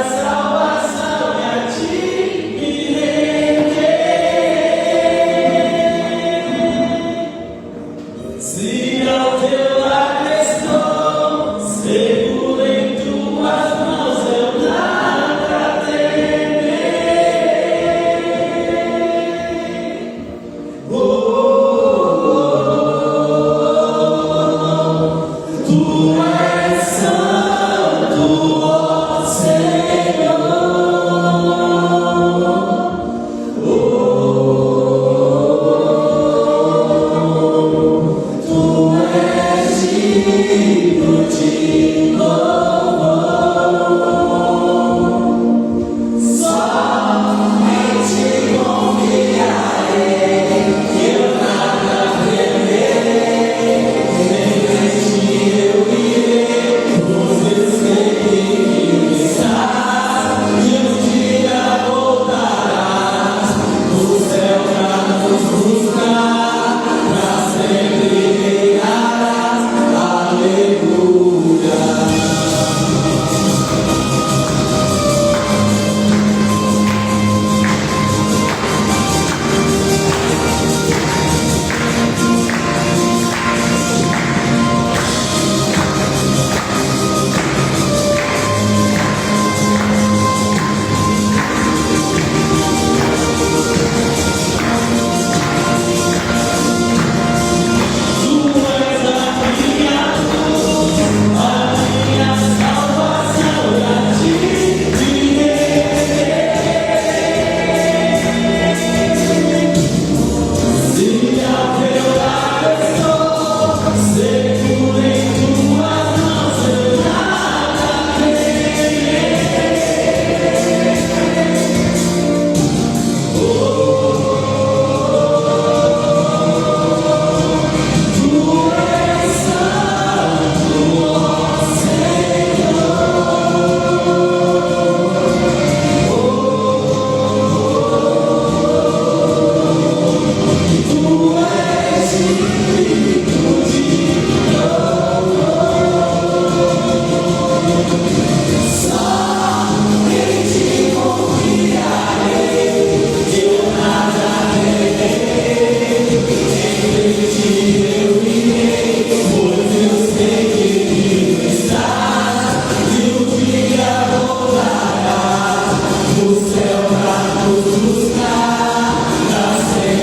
Salvação é a ti.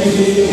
Aleluia.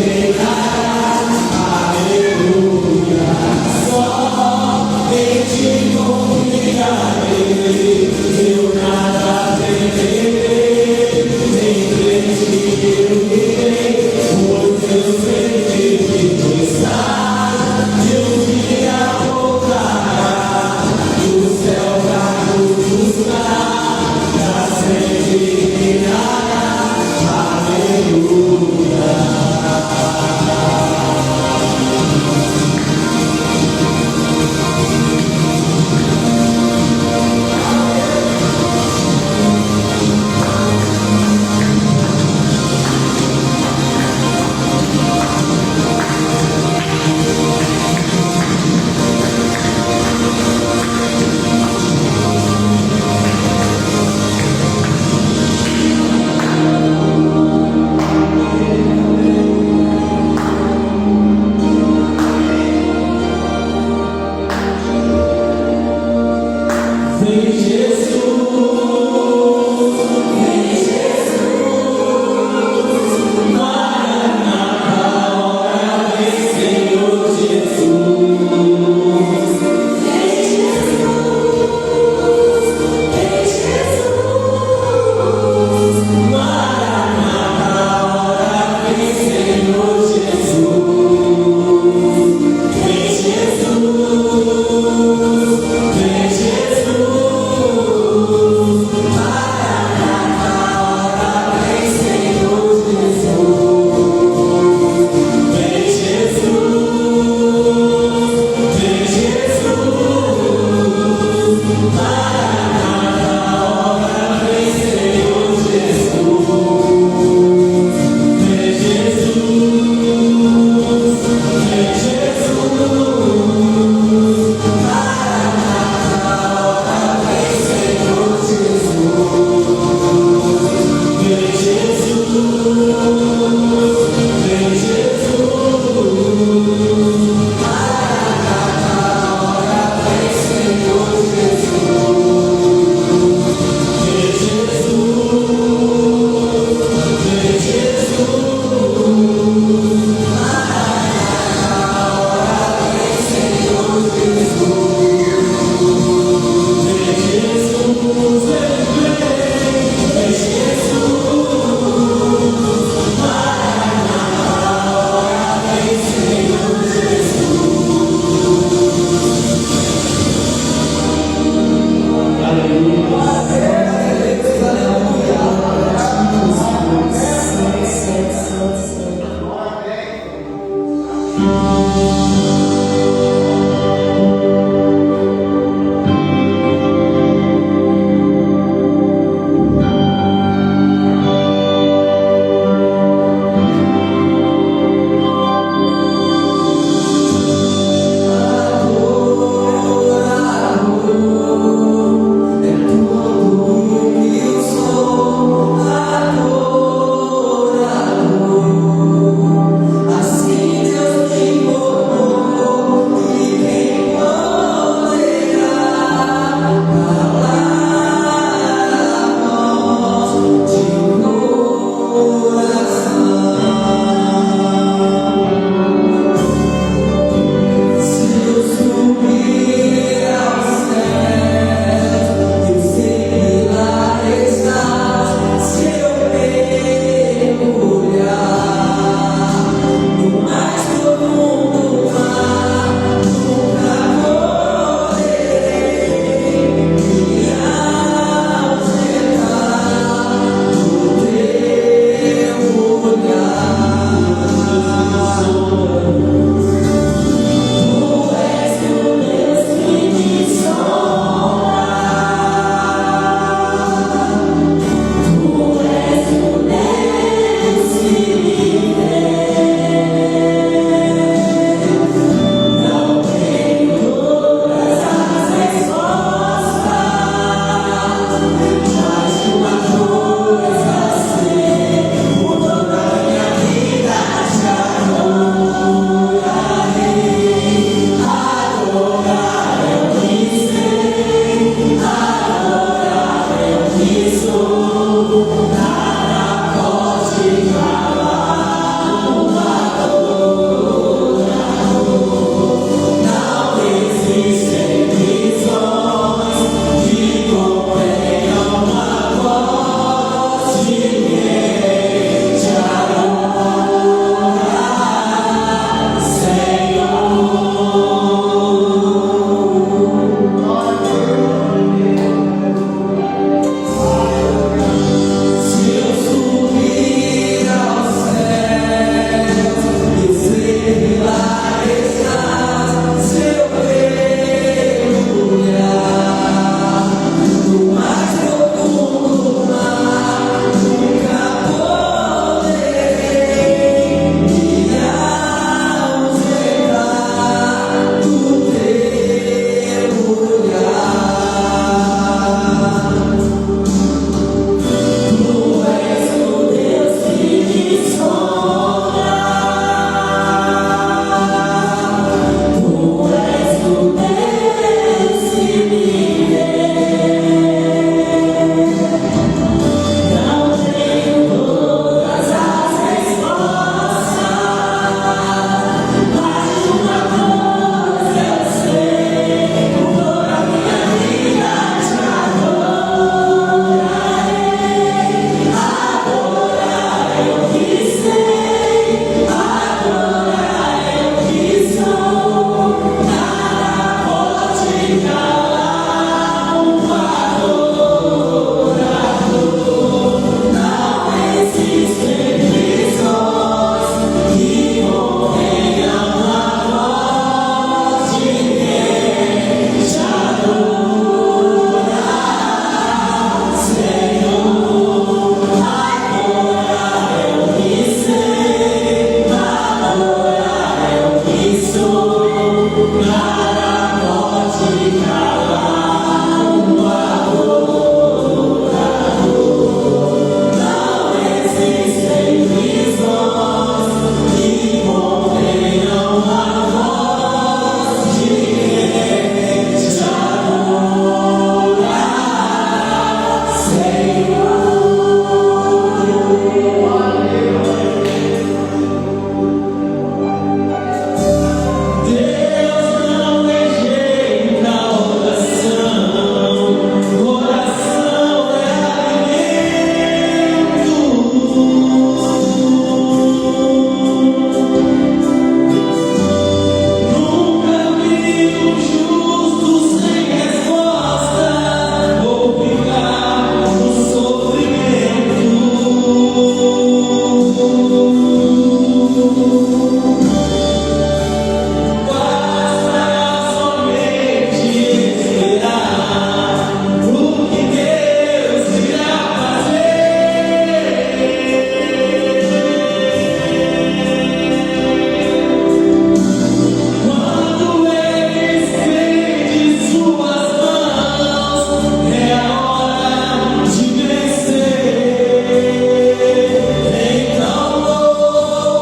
Então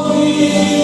ouve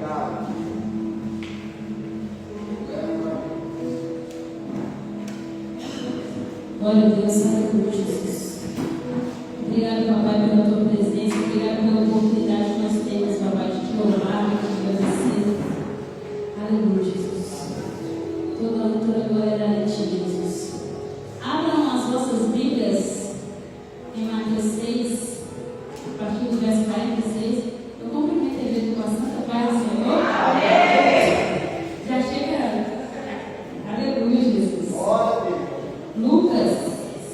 God. Glória a Deus, aleluia, Jesus. Obrigado, papai, pela tua presença. Obrigado pela oportunidade que nós temos, papai, de te louvar, de te agradecer. Aleluia, Jesus. Toda honra, toda glória é a ti, Jesus. Abram as vossas Bíblias em Mateus 6, a partir do verso 46. Eu cumprimento a igreja com a santa paz do Senhor. Já chega. Aleluia, Jesus. Lucas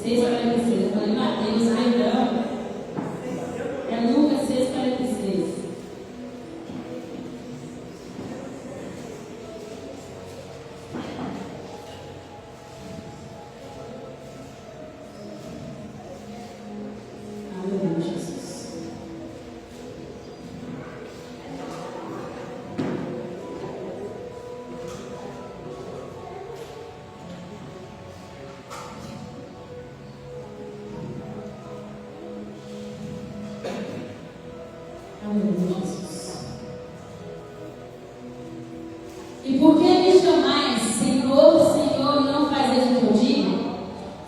6, 46. Eu falei Mateus, perdão. É Lucas 6, 46. Aleluia, Jesus. Aleluia, Jesus. E por que me chamais Senhor, Senhor, e não fazeis o que eu digo?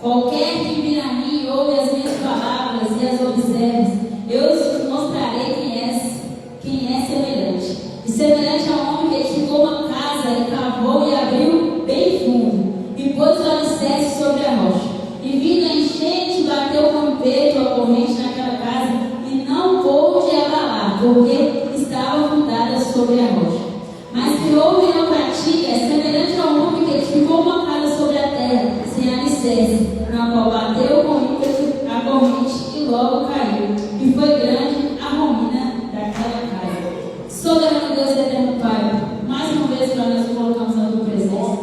Qualquer que vir a mim e ouve as minhas palavras e as observe, eu vos mostrarei quem é semelhante. E semelhante a um homem que edificou uma casa e cavou e abriu bem fundo, e pôs o alicerce sobre a rocha. E vindo a enchente, bateu com o peito a corrente naquela casa, e não pôde abalar, porque estava fundada sobre a rocha. Mas que ouve e não pratica é semelhante a um homem que edificou uma casa sobre a terra, sem alicerce, na qual bateu com ímpeto a corrente e logo caiu. E foi grande a ruína daquela casa. Soberano Deus e eterno Pai, mais uma vez para nós colocamos na tua presença.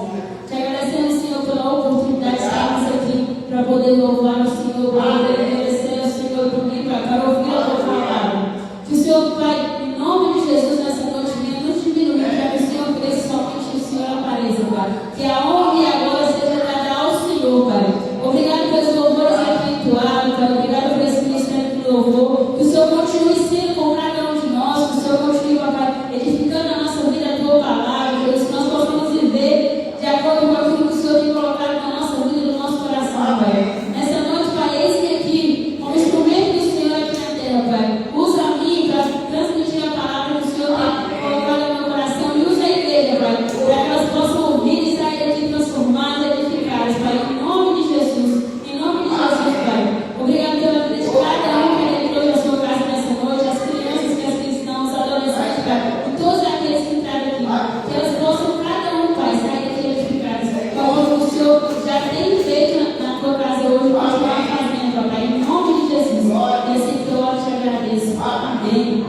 Te agradecemos, Senhor, pela oportunidade de estarmos aqui para poder louvar o Senhor, para poder agradecer ao Senhor por mim, para ouvir a tua palavra. Que o Senhor, Pai, em nome de Jesus, nessa noite, venha nos diminuir, para que o Senhor cresça, somente o Senhor apareça, Pai. Que a honra e a glória seja dada ao Senhor, Pai. Obrigado pelos louvores efetuados, Pai. Obrigado por esse ministério de louvor. Que o Senhor continue sendo com cada um de nós. Que o Senhor continue, Pai, edificando a nossa vida, a tua palavra, Deus. Que nós possamos viver de acordo com aquilo que o Senhor tem colocado na nossa vida, no nosso coração, Pai. Nessa noite, Pai, eis-me aqui, como instrumento do Senhor aqui na terra, Pai. Usa a mim para transmitir a palavra que o Senhor tem colocado no meu coração. E usa a igreja, Pai, para que elas possam ouvir e sair daqui transformadas e edificadas, Pai. Em nome de Jesus. Em nome de Jesus, Pai. Obrigado pela vida de cada um que entrou na sua casa nessa noite, as crianças que aqui estão, os adolescentes, Pai. E todos aqueles que entraram aqui. Que elas possam, cada um, Pai, sair daqui edificadas. Como o Senhor já tem feito na tua casa hoje, continuar fazendo, Pai. Em nome de Jesus. E assim que eu oro, te agradeço. Amém.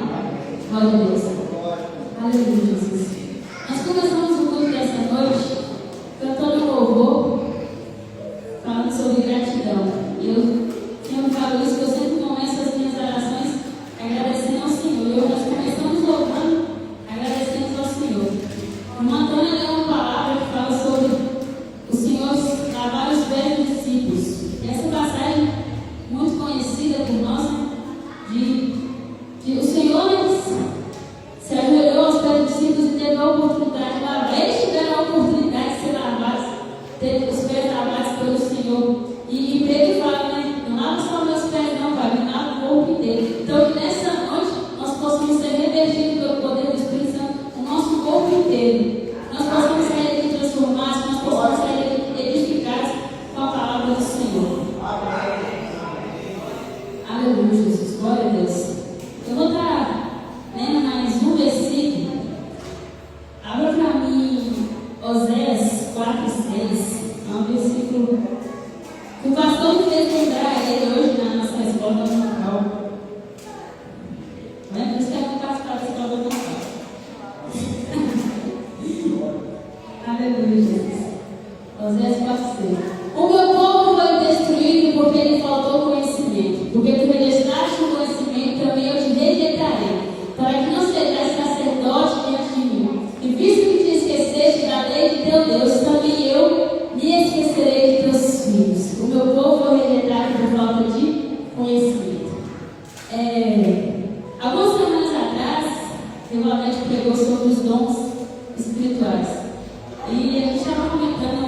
Glória a Deus. Aleluia, Jesus. Nós começamos o culto dessa noite cantando louvor, falando sobre gratidão. E eu sempre falo isso, que eu sempre começo as minhas orações agradecendo ao Senhor. E hoje nós começamos louvando, agradecendo ao Senhor. O irmão Antônio leu uma palavra que fala sobre o Senhor lavar os pés dos discípulos. E essa passagem, muito conhecida por nós, né? de o Senhor se ajoelhou aos pés dos discípulos e teve a oportunidade de lavar. Eles tiveram a oportunidade de ser lavados, ter os pés lavados pelo Senhor. E Pedro fala, né? Não lava só meus pés, não, Pai, me lava o corpo inteiro. Então, que nessa noite nós possamos ser revestidos pelo poder do Espírito Santo, o nosso corpo inteiro. Nós possamos sair aqui transformados, nós possamos sair aqui edificados com a palavra do Senhor. Aleluia, Jesus. Glória a Deus. Eu vou estar lendo mais um versículo. Abra para mim Oséias 4:6. É um versículo que o pastor me fez lembrar ele hoje na nossa escola dominical. Não é por isso que é muito participar da escola dominical. Aleluia, Jesus. Oséias 4:6. O meu povo foi destruído porque lhe faltou conhecimento. Porque tu me deixaste o conhecimento, também eu te rejeitarei, para que não sejais sacerdote diante de mim. E visto que te esqueceste da lei de teu Deus, também eu me esquecerei de teus filhos. O meu povo foi rejeitado por falta de conhecimento. Algumas semanas atrás, eu a gente pregou sobre os dons espirituais. E a gente estava comentando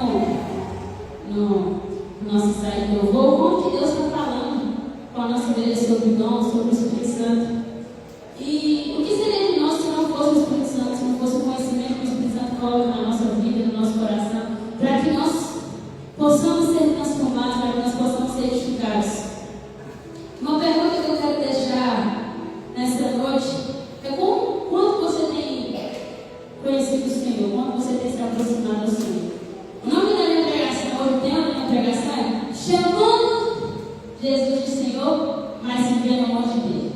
no nosso site irmãos sobre o Espírito Santo. E o que seria de nós se não fosse o Espírito Santo, se não fosse o conhecimento que o Espírito Santo coloca na nossa vida, no nosso coração, para que nós possamos ser transformados, para que nós possamos ser edificados. Uma pergunta que eu quero deixar nessa noite é quanto você tem conhecido o Senhor, quanto você tem se aproximado do Senhor. O nome da minha pregação, hoje o tema da minha pregação é chamando Jesus de Senhor, mas vivendo longe dele.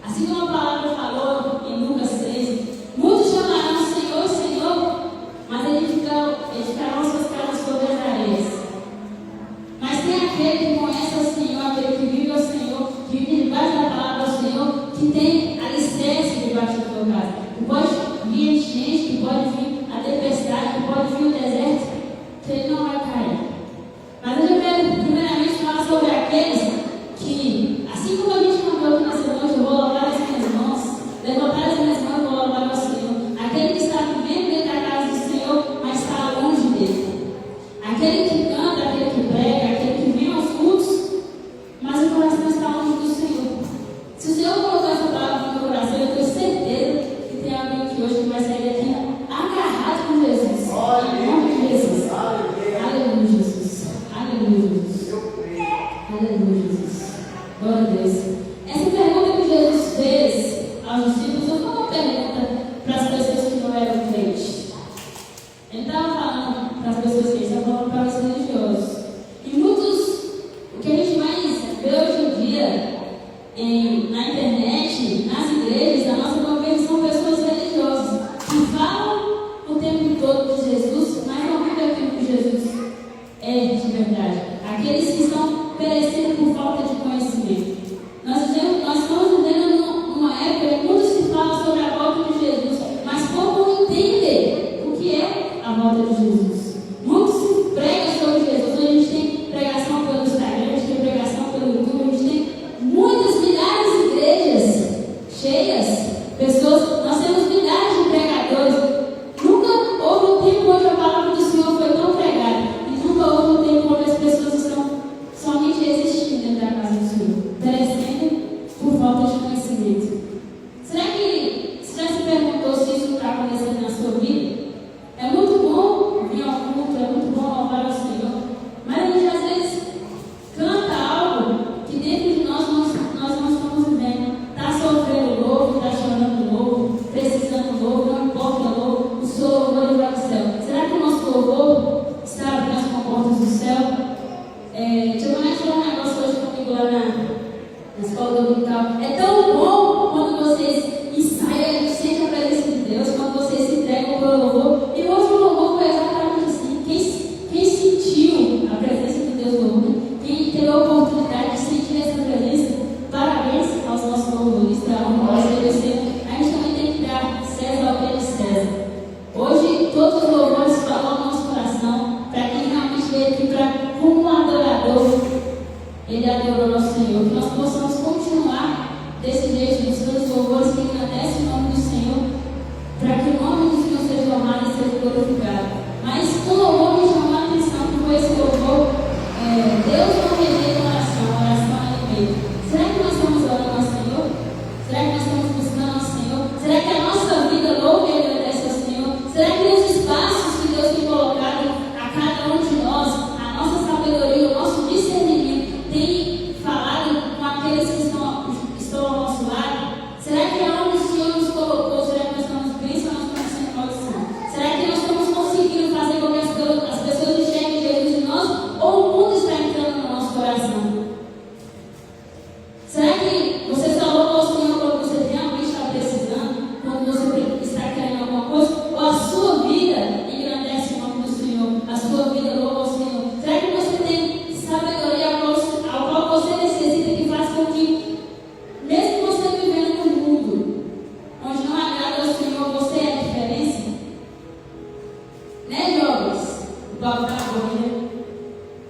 Assim como a palavra falou em Lucas 6, muitos chamarão Senhor, Senhor, mas edificarão suas casas sobre as areias. Mas tem aquele que conhece o Senhor, aquele que vive ao Senhor, que vive debaixo da palavra do Senhor, que tem alicerce debaixo da tua casa. Que pode vir enchente, que pode vir a tempestade, que pode vir o deserto, que ele não vai cair. Mas eu quero primeiramente falar sobre aqueles que, assim como a gente cantou aqui nessa noite, eu vou louvar as minhas mãos, levantar as minhas mãos e vou louvar ao Senhor. Aquele que está vivendo dentro da casa do Senhor, mas está longe dele. Aquele que canta, aquele que prega, aquele que vem aos cultos, mas o coração está longe do Senhor. Se o Senhor colocar essa palavra no meu coração, eu tenho certeza que tem alguém aqui hoje que vai sair daqui agarrado com Jesus. Em nome de Jesus. Aleluia, Jesus. Aleluia, Jesus. Aleluia, Jesus. Glória a Deus. Essa pergunta que Jesus fez aos discípulos não foi uma pergunta para as pessoas que não eram crentes. Ele estava falando para as pessoas que estava falando para os religiosos. E muitos, o que a gente mais vê hoje em dia na internet, nas igrejas, na nossa conversa, são pessoas religiosas que falam o tempo todo de Jesus, mas não vivem aquilo que Jesus é de verdade. Aqueles que estão perecendo por falta de conhecimento. Nós estamos vivendo numa época em que muito se fala sobre a volta de Jesus, mas pouco entendem o que é a volta de Jesus. Muito se prega sobre Jesus. Hoje a gente tem pregação pelo Instagram, a gente tem pregação pelo YouTube, a gente tem muitas, milhares de igrejas cheias, pessoas, nós temos milhares de pregadores. Nunca houve um tempo onde a palavra do Senhor foi tão pregada, e nunca houve um tempo onde as pessoas estão somente existindo dentro da casa do Senhor, perecendo por falta de conhecimento. Será que você já se perguntou se isso está acontecendo na sua vida? É muito bom vir ao culto, é muito bom louvar ao Senhor, mas a gente às vezes canta algo que dentro de nós não estamos vivendo. Está sofrendo louco, está chorando louco, precisando louco, não importa louco, o seu louvor ele vai ao céu. Será que o nosso louvor está abrindo as comportas do céu? Tia Vanessa falou um negócio hoje comigo lá na escola dominical. É tão bom quando vocês ensaiam e sentem a presença de Deus, quando vocês se entregam para o louvor. E hoje o louvor foi exatamente assim. Quem sentiu a presença de Deus no louvor, quem teve a oportunidade de sentir essa presença, parabéns aos nossos louvoristas, ao nosso obedecer. A gente também tem que dar César ao que é de César. Hoje, todos os louvores falam ao nosso coração, para quem realmente veio aqui para como um adorador, ele adorou o nosso Senhor. Que nós possamos continuar desse jeito, dos seus louvores que engrandecem o nome do Senhor, para que o nome do Senhor seja honrado e seja glorificado. Mas o louvor me chamou a atenção, que foi esse louvor, Deus não rejeita oração é alimento. Será que nós estamos orando ao Senhor? Será que nós estamos buscando ao Senhor? Será que a nossa vida louva e agradece ao Senhor? Será que nos espaços que Deus tem colocado a cada um de nós, a nossa sabedoria, o nosso discernimento tem falado com aqueles que estão ao nosso lado? Será que aonde o Senhor nos colocou, será que nós estamos bem ou nós estamos sendo maldição? Será que nós estamos conseguindo fazer com que as pessoas enxerguem Jesus em nós, ou o mundo está entrando no nosso coração? Será que você só louva ao Senhor quando você realmente está precisando, quando você está querendo alguma coisa, ou a sua vida engrandece o nome do Senhor, a sua vida louva ao Senhor? Será que você tem sabedoria ao qual você necessita, que faz com que, mesmo você vivendo num mundo onde não agrada ao Senhor, você é a diferença? Né, jovens? O papo tá bom, né?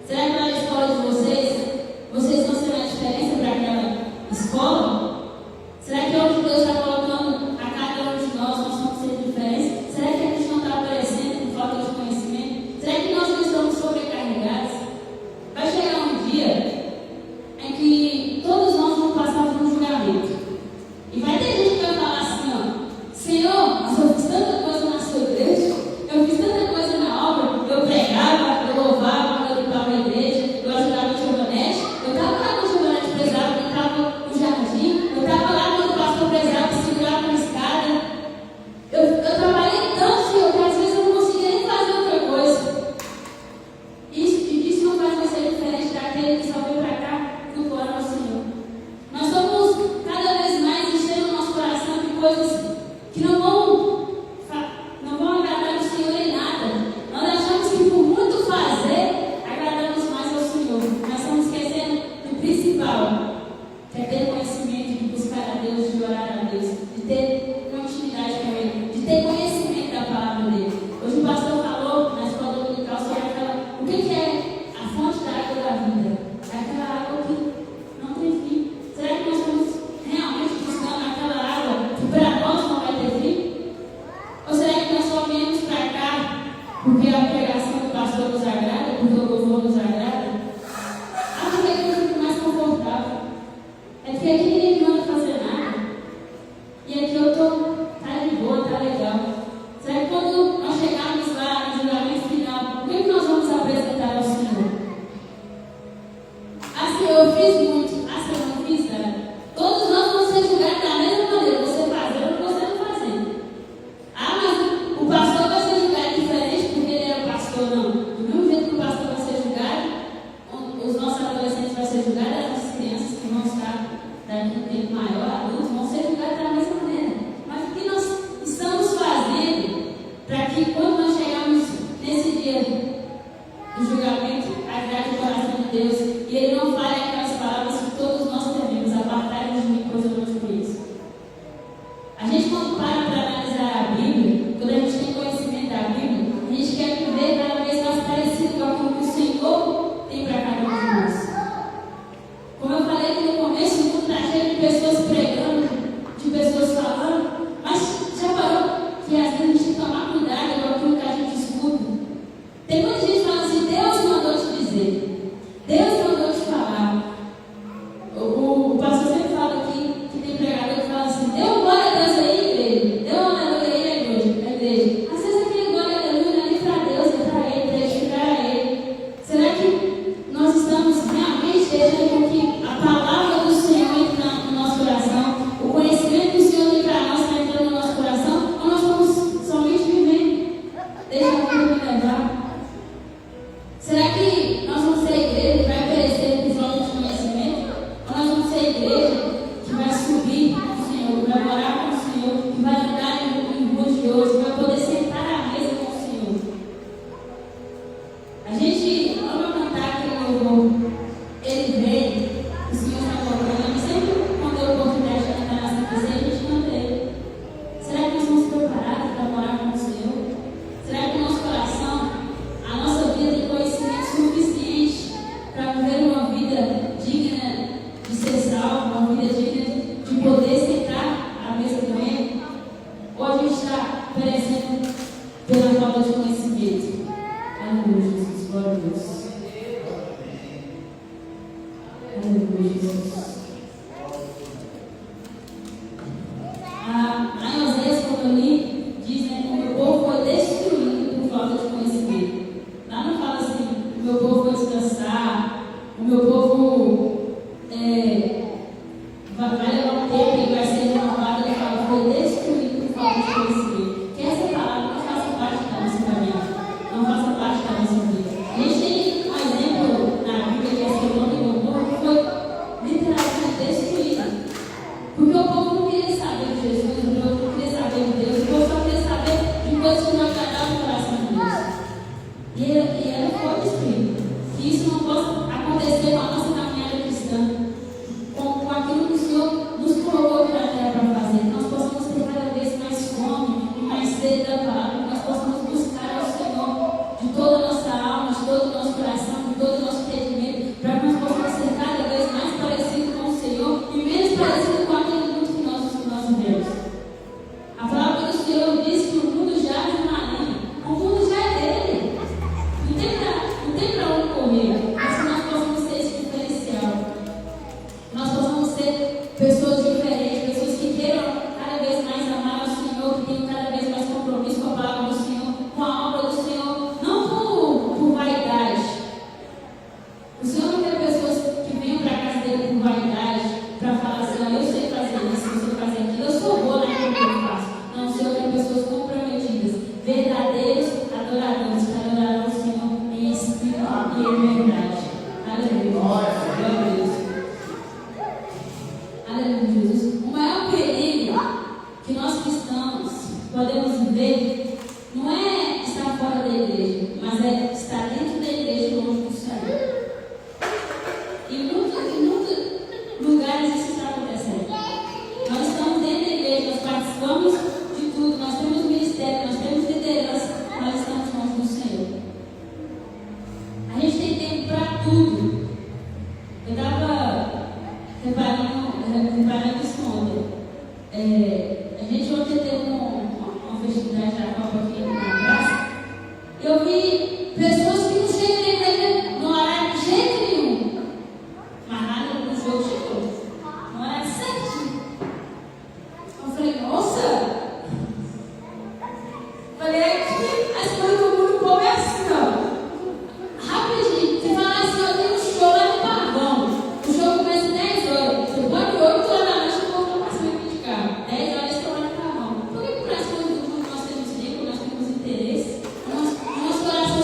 Será que na escola de vocês estão sendo a diferença para aquela escola? Será que onde Deus está colocando a cada um de nós somos sendo diferença? Será que a gente não está aparecendo por falta de conhecimento? Será que nós não estamos sobrecarregados? Vai chegar um dia em que todos nós vamos passar por um nesse dia do julgamento, agrade o coração de Deus, e Ele não fale aquelas palavras que todos nós tememos, apartai-vos de mim, pois eu não te conheço. A gente, quando para analisar a Bíblia, quando a gente tem conhecimento da Bíblia, a gente quer viver cada vez mais parecido com aquilo que o Senhor tem para cada um de nós. Como eu falei aqui no começo, o mundo está cheio de pessoas pregando, de pessoas falando, mas já parou que às vezes a gente tem que tomar cuidado com aquilo que a gente escuta? Tem muita gente falando assim: Deus mandou te dizer, Deus mandou te falar. O pastor sempre fala aqui que tem pregador que fala assim: dê um glória a Deus aí, igreja, dê um aleluia aí, igreja. Às vezes aquele glória a Deus não é nem para Deus, é para ele, para edificar a ele. Será que nós estamos realmente deixando com que a palavra do Senhor entre no nosso coração, o conhecimento do Senhor vem para nós, está entrando no nosso coração, ou nós estamos somente vivendo? Deixa a vida me levar. Será que nós vamos ser a igreja que vai perecer por falta de conhecimento? Ou nós vamos ser a igreja que vai subir com o Senhor, que vai morar com o Senhor, que vai andar em ruas de ouro, que vai poder sentar à mesa com o Senhor? A gente ama cantar aquele louvor, Ele vem, o Senhor está tocando. Sempre quando eu oportunidade de cantar na Santa Ceia, a gente canta Ele. Será que nós estamos preparados para morar com o Senhor? Será que o nosso coração, a nossa vida tem conhecimento suficiente para viver uma vida digna de ser salvo, uma vida digna de poder sentar à mesa com Ele? Ou a gente está perecendo pela falta de conhecimento? Aleluia, Jesus, glória a Deus. Aleluia, Jesus. Lá em Oséias, como eu li, diz, né, que o meu povo foi destruído por falta de conhecimento. Lá não fala assim: o meu povo foi descansar, o meu povo vai levar um tempo e vai ser renovado. Ele fala: foi destruído por falta de conhecimento. Que essa palavra não faça parte da nossa caminhada, não faça parte da nossa vida. A gente tem um exemplo na Bíblia que é Sodoma e Gomorra, que foi literalmente destruída. Porque o povo não queria saber de Jesus, o povo não queria saber de Deus, o povo só queria saber de coisas que não agradavam o coração de Deus. E ela foi destruída. Que isso não possa acontecer com a nossa caminhada cristã, com aquilo que o Senhor nos colocou aqui na terra para fazer. Que nós possamos ter cada vez mais fome e mais sede da palavra, que nós possamos buscar ao Senhor de toda a nossa alma, de todo o nosso coração, de todo o nosso entendimento, para que nós possamos ser cada vez mais parecidos com o Senhor e menos parecidos com aquele mundo que nós vivemos. A palavra do Senhor diz que o mundo já é maligno, o mundo já é dele. Não tem para onde correr, mas que nós possamos ser esse diferencial. Nós possamos ser pessoas diferentes, pessoas que queiram cada vez mais amar o Senhor, que tenham cada vez mais compromisso com a palavra do Senhor, com a obra do Senhor, não por vaidade. O Senhor não quer pessoas que venham para a casa dele por vaidade, para falar assim: eu sei fazer isso, eu sei fazer aquilo, eu sou boa naquilo que eu faço. Não, o Senhor quer pessoas comprometidas, verdadeiros adoradores, que adorarão o Senhor em espírito e em verdade. Aleluia. Glória a Deus. Aleluia, Jesus. O maior perigo que nós cristãos podemos viver não é estar fora da igreja, mas é estar dentro da igreja longe do Senhor. Em muitos lugares isso está acontecendo. Nós estamos dentro da igreja, nós participamos de tudo, nós temos ministério, nós temos liderança, nós estamos longe do Senhor. A gente tem tempo para tudo. Eu estava reparando isso ontem. A gente ontem teve uma festividade da Copa aqui na praça. Eu vi pessoas que não chegam na igreja no horário de jeito nenhum. Mas nada no jogo chegou. No horário certinho. Eu falei: nossa! Falei: aqui as coisas do mundo começam. Rapidinho. Se falar assim: eu tenho um show lá no Pavão. O show começa às 10 horas. Você pode 8 horas da noite, eu vou passar aqui de carro. 10 horas estão lá no Pavão. Por que para as coisas do mundo nós temos tempo, nós temos interesse? O nosso coração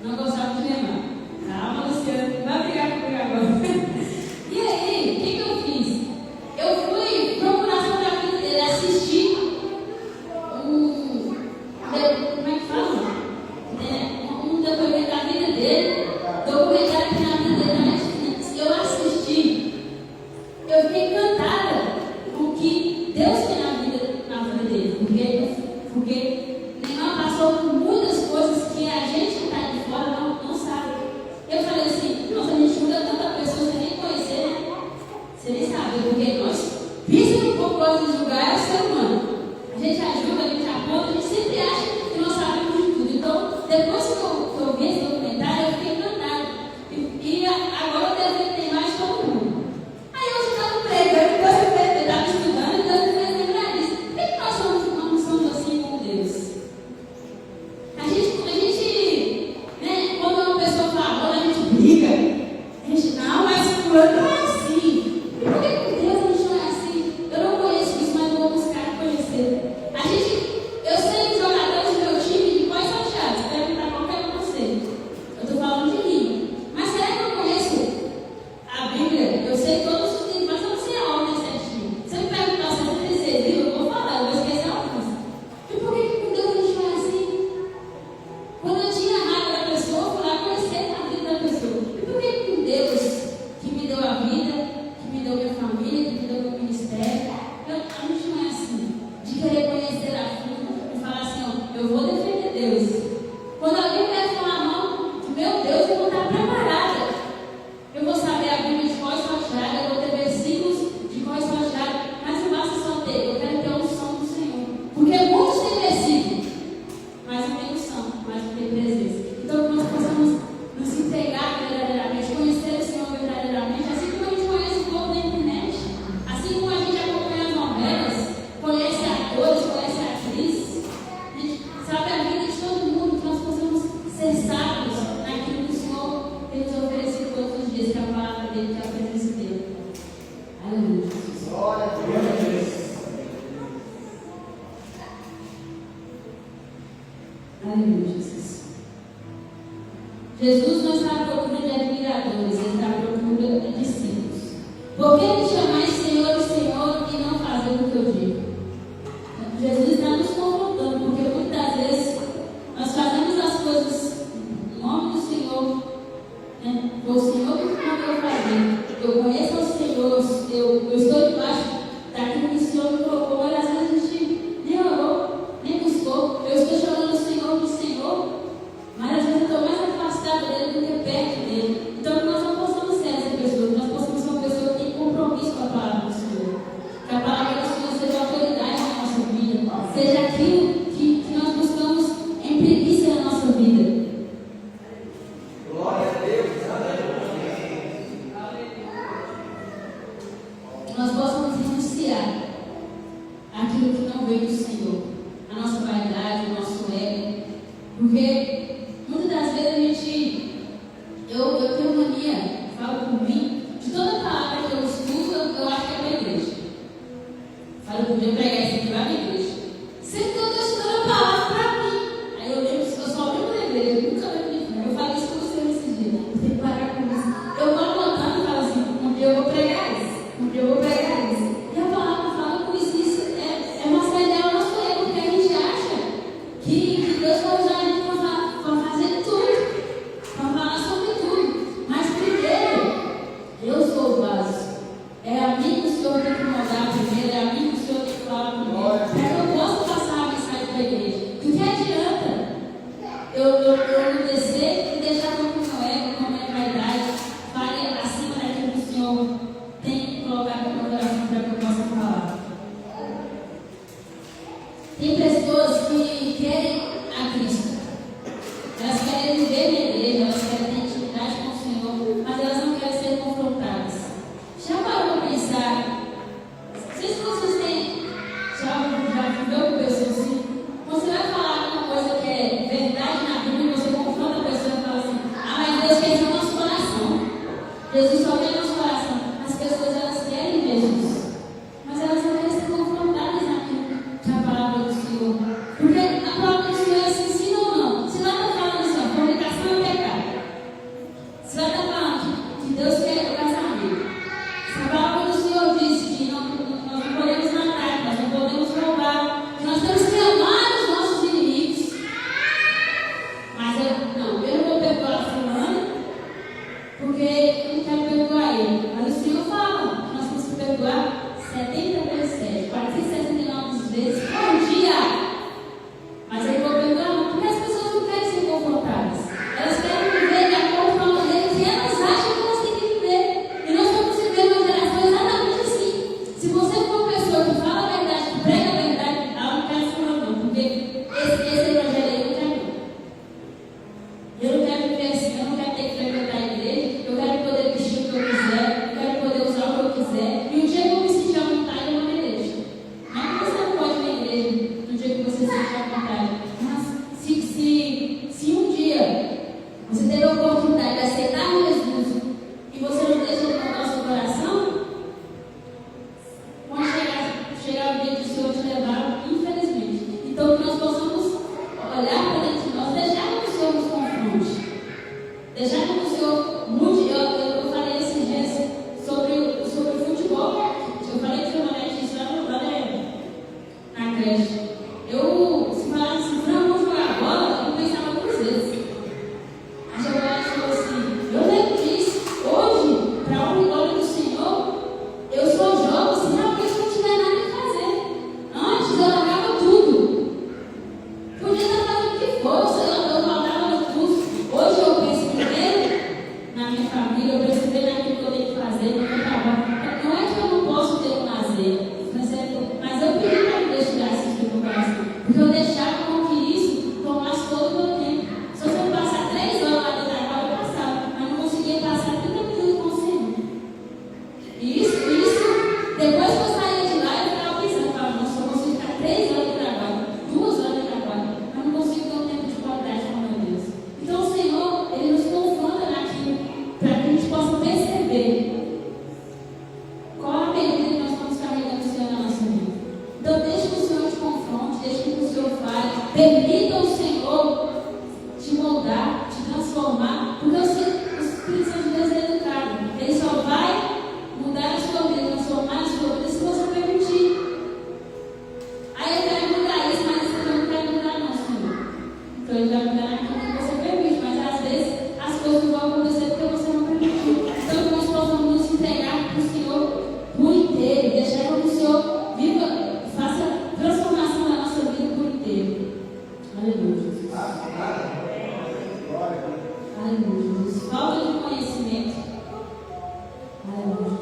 Não gostava de Neymar. Calma, Luciano, vai brigar comigo agora. E aí, não é assim. E por que com Deus a gente não é assim? Eu não conheço isso, mas eu vou buscar conhecer. Eu sei os jogadores do meu time de quais são chaves. Você deve perguntar qualquer um de vocês. Eu estou falando de mim. Mas será que eu conheço a Bíblia? Eu sei todos os livros, mas eu não sei a ordem certinho. Se eu me perguntar se eu sei dizer livro, eu vou falar, eu vou esquecer alguns. E por que com Deus a gente não é assim? Quando eu tinha raiva da pessoa, eu fui lá conhecer a vida da pessoa. E por que com Deus, que me deu a vida, que me deu minha família, que me deu meu ministério, a gente não é assim? De querer conhecer a fundo e falar assim, ó, eu vou defender Deus. Quando alguém vier falar a mão, meu Deus, eu vou estar preparada. Eu vou saber a Bíblia de qual são achada, eu vou ter versículos de qual são achada, mas não basta só ter, eu quero ter a unção do Senhor. Porque muitos têm versículos, mas não tem unção, mas não tem presença. Então, que nós possamos nos entregar verdadeiramente, conhecer o Senhor verdadeiramente, assim como a gente conhece o povo da internet, assim como a gente acompanha as novelas, conhece atores, conhece atrizes, a gente sabe a vida de todo mundo, que nós possamos ser sábios naquilo que o Senhor tem nos oferecido todos os dias, que é a palavra dele, que é a presença dele. Aleluia. Glória a Deus. Aleluia, Jesus. Jesus não está à procura de admiradores, ele está à procura de discípulos. Por que me chamais Senhor e Senhor e não fazer o que eu digo? Jesus está nos confrontando, porque muitas vezes nós fazemos as coisas em nome do Senhor, né? O Senhor que mandou fazer. Eu conheço o Senhor, eu estou debaixo daquilo que o Senhor me colocou, mas às vezes a gente nem orou, nem buscou. Eu estou chamando o Senhor de Senhor, mas às vezes eu estou mais afastada dele do que perto dele. Então que nós não possamos ser essa pessoa, que nós possamos ser uma pessoa que tem compromisso com a palavra do Senhor. Que a palavra do Senhor seja autoridade na nossa vida, seja aquilo que nós buscamos em preguiça na nossa vida. Glória a Deus. Que nós possamos renunciar aquilo que não veio do Senhor, a nossa vaidade, o nosso ego, porque muitas das vezes eu tenho mania, falo por mim, de toda palavra que eu estudo, eu acho que é para a igreja. Falo por mim, eu pregar isso aqui vai para a igreja. Sempre que eu estou estudando a palavra para mim, aí eu lembro, eu só lembro da igreja, eu nunca lembro de mim. Eu falei isso com você nesses dias, eu tenho que parar com isso. Eu vou anotando e falo assim, um dia eu vou pregar isso, um dia eu vou pregar isso. E a palavra fala com isso, é mostrar ideia ao nosso ego, porque a gente acha que Deus vai usar a gente para fazer tudo, para falar sobre tudo. Mas primeiro, eu sou o vaso. É a mim que o Senhor tem que mandar primeiro, é a mim que o Senhor tem que falar primeiro, para que eu possa passar a mensagem para a igreja. Do que adianta eu não descer e deixar com o meu ego, com a minha vaidade, fale acima daquilo que o Senhor tem colocado no meu coração para que eu possa falar. Tem pessoas que querem a Cristo, elas querem viver na igreja, elas querem ter intimidade com o Senhor, mas elas não querem ser confrontadas. Já parou para pensar? Não sei se vocês têm, já viveu com pessoas assim? Você vai falar uma coisa que é verdade na Bíblia e você confronta a pessoa e fala assim: ah, mas Deus quer ver o nosso coração. Jesus só vê o nosso coração.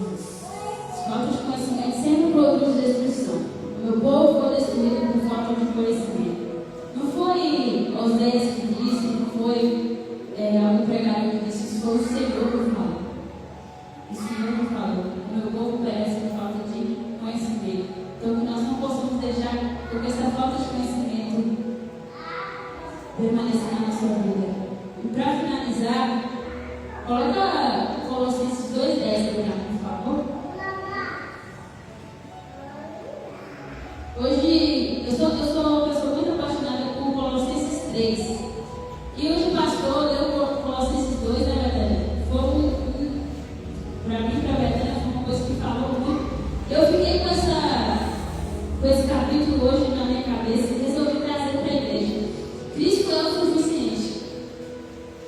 Jesus. Falta de conhecimento sempre produz destruição. O meu povo foi destruído por falta de conhecimento. Não foi Oséias que disse, não foi algum pregador que disse, isso foi o Senhor que falou. O Senhor que falou. O meu povo perece por falta de conhecimento. Então que nós não possamos deixar, porque essa falta de conhecimento permanecer na nossa vida. E para finalizar, coloca Colossenses 2:10 para mim, por favor. Hoje, eu sou uma pessoa muito apaixonada por Colossenses 3. E hoje o pastor deu Colossenses 2, né, Betânia? Para mim, para a Betânia, foi uma coisa que falou muito. Eu fiquei com esse capítulo hoje na minha cabeça e resolvi trazer para a igreja. Cristo é o suficiente.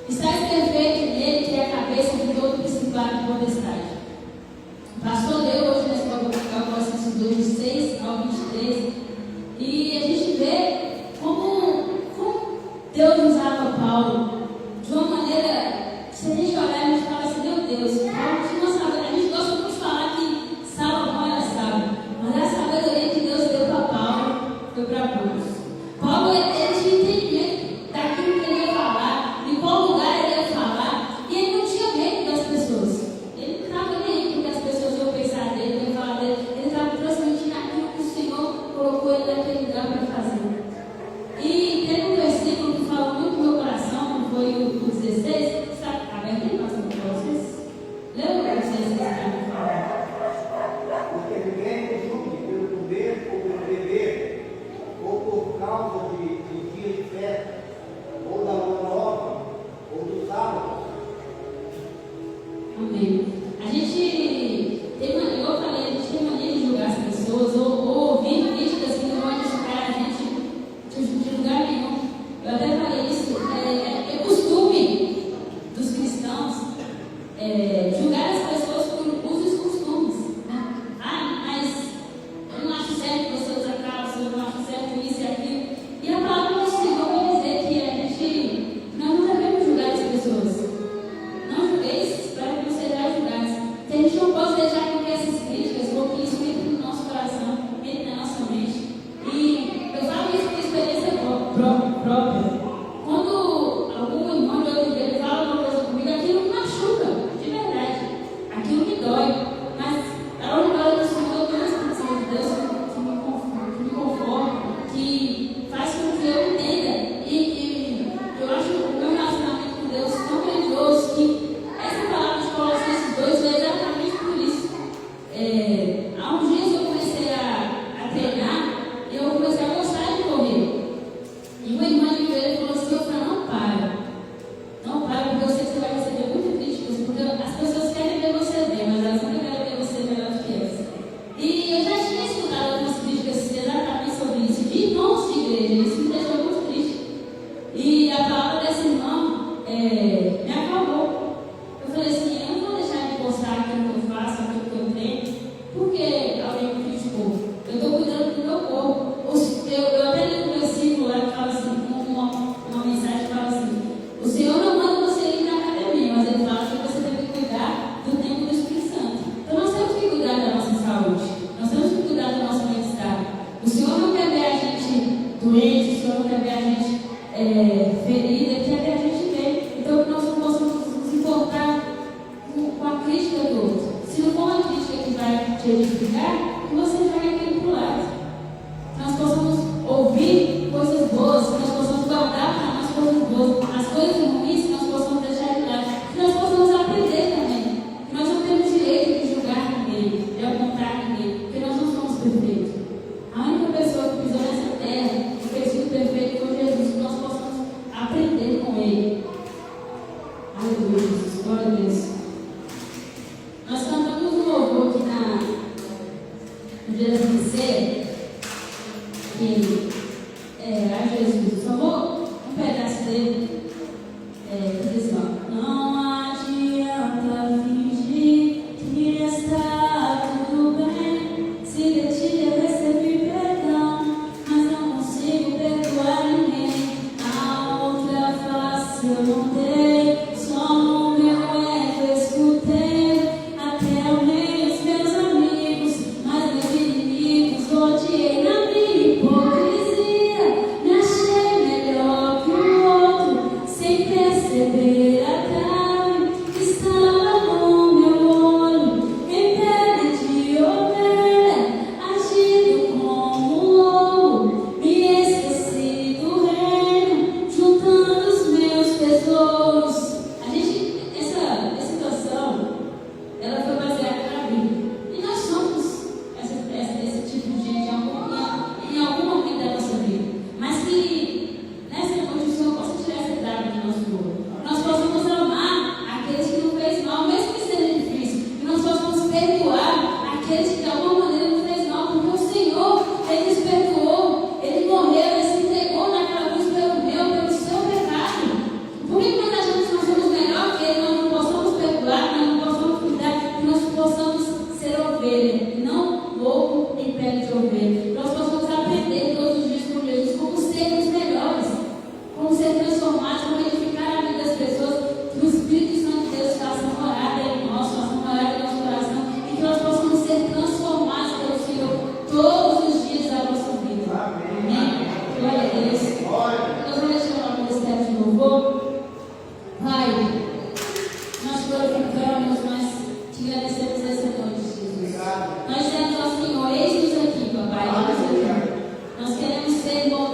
Estais perfeito nele, que é a cabeça de todo principado e potestade. O pastor leu hoje na escola dominical Colossenses 2, de 6 ao 23, e a gente vê como Deus usava Paulo de uma maneira, se a gente olhar, a gente fala assim, meu Deus, Paulo tinha uma sabedoria. A gente gosta muito de falar que Salomão era sábio, mas a sabedoria que Deus deu para Paulo foi para poucos. Paulo, ele tinha entendimento daquilo que ele ia falar, em qual lugar ele ia falar, e ele não tinha medo das pessoas. Ele não estava nem aí porque as pessoas iam pensar dele, iam falar dele. Ele estava transmitindo aquilo que o Senhor colocou ele naquele lugar para fazer. E teve um versículo que falou muito no meu coração, que foi o 16. Está aberto aí, pastor, para vocês? Leu o 16 para mim, por favor. Porque ninguém te julgue pelo comer ou pelo beber, ou por causa de dia de festa, ou da lua nova, ou do sábado. Amém. A gente tem mania, eu falei, a gente tem mania de julgar as pessoas, ou ouvir críticas que não vão edificar a gente de lugar nenhum. Eu até falei isso, é costume dos cristãos julgar as pessoas por usos e costumes. Né? Mas eu não acho certo você usar calça, eu não acho certo isso e aquilo. E a palavra do Senhor vai dizer que nós não devemos julgar as pessoas. Não julgueis para que não sejais julgados. Que a gente não pode deixar com que essas críticas ou que isso entre no nosso coração, entre na nossa mente. E eu falo isso por experiência própria. Quando algum irmão de outra igreja fala uma coisa comigo, aquilo me machuca, de verdade. Aquilo me dói. Mas a hora do Senhor, eu tenho a expressão de Deus que me conforta, que faz com que eu entenda. E eu acho o meu relacionamento com Deus tão grandioso que essa palavra de Colossenses 2 veio exatamente por isso. Há uns dias eu comecei a treinar e eu comecei a gostar de correr. E uma irmã de igreja falou assim, não para, porque eu sei que você vai receber muitas críticas, porque as pessoas querem ver você bem, mas elas nunca querem ver você melhor do que elas. E eu já tinha escutado algumas críticas exatamente sobre isso, de irmãos de igreja, isso me deixou muito triste. E a palavra desse irmão me acalmou. Eu falei assim, eu não vou deixar de postar aquilo que eu faço, aquilo que eu treino, porque alguém me criticou. Eu estou cuidando do meu corpo. Eu até li um versículo lá que fala assim, uma mensagem que fala assim, o Senhor não manda você ir na academia, mas Ele fala que você tem que cuidar do templo do Espírito Santo. Então nós temos que cuidar da nossa saúde, nós temos que cuidar do nosso bem-estar. O Senhor não quer ver a gente doente, o Senhor não quer ver a gente ferida, Ele quer ver a gente bem. Então que nós não possamos nos importar com a crítica do outro. Se não for uma crítica que vai te edificar, que você jogue aquilo para o lado. Que nós possamos ouvir coisas boas, que nós possamos guardar para nós coisas boas, as coisas ruins que nós possamos deixar de lado, que nós possamos aprender também, que nós não temos direito de julgar ninguém, de apontar ninguém, porque nós não somos perfeitos. A única pessoa que pisou nessa terra, que fez tudo perfeito foi Jesus, que nós possamos aprender com Ele. Aleluia, Jesus, glória a Deus. Nós cantamos um louvor aqui perdoar aqueles que de alguma maneira nos fez mal, porque o Senhor, Ele nos perdoou, Ele morreu, Ele se entregou naquela cruz pelo meu, pelo seu pecado. Por que nós achamos que nós somos melhor que Ele, nós não possamos perdoar, nós não possamos cuidar, que nós possamos ser ovelha, não louco em pele de ovelha. Nós possamos aprender todos os dias com Jesus, como sermos melhores, como ser transformados, como edificar a vida das pessoas, que o Espírito Santo de Deus faça morada em nós, faça morada em nosso coração, e que nós possamos ser transformados pelo Senhor todos os dias da nossa vida. Amém? Glória a Deus. Nós vamos deixar o ministério de louvor. Pai, nós glorificamos, nós te agradecemos essa noite, Jesus. Nós dizemos ao Senhor, eis-nos aqui, papai. Nós queremos ser igual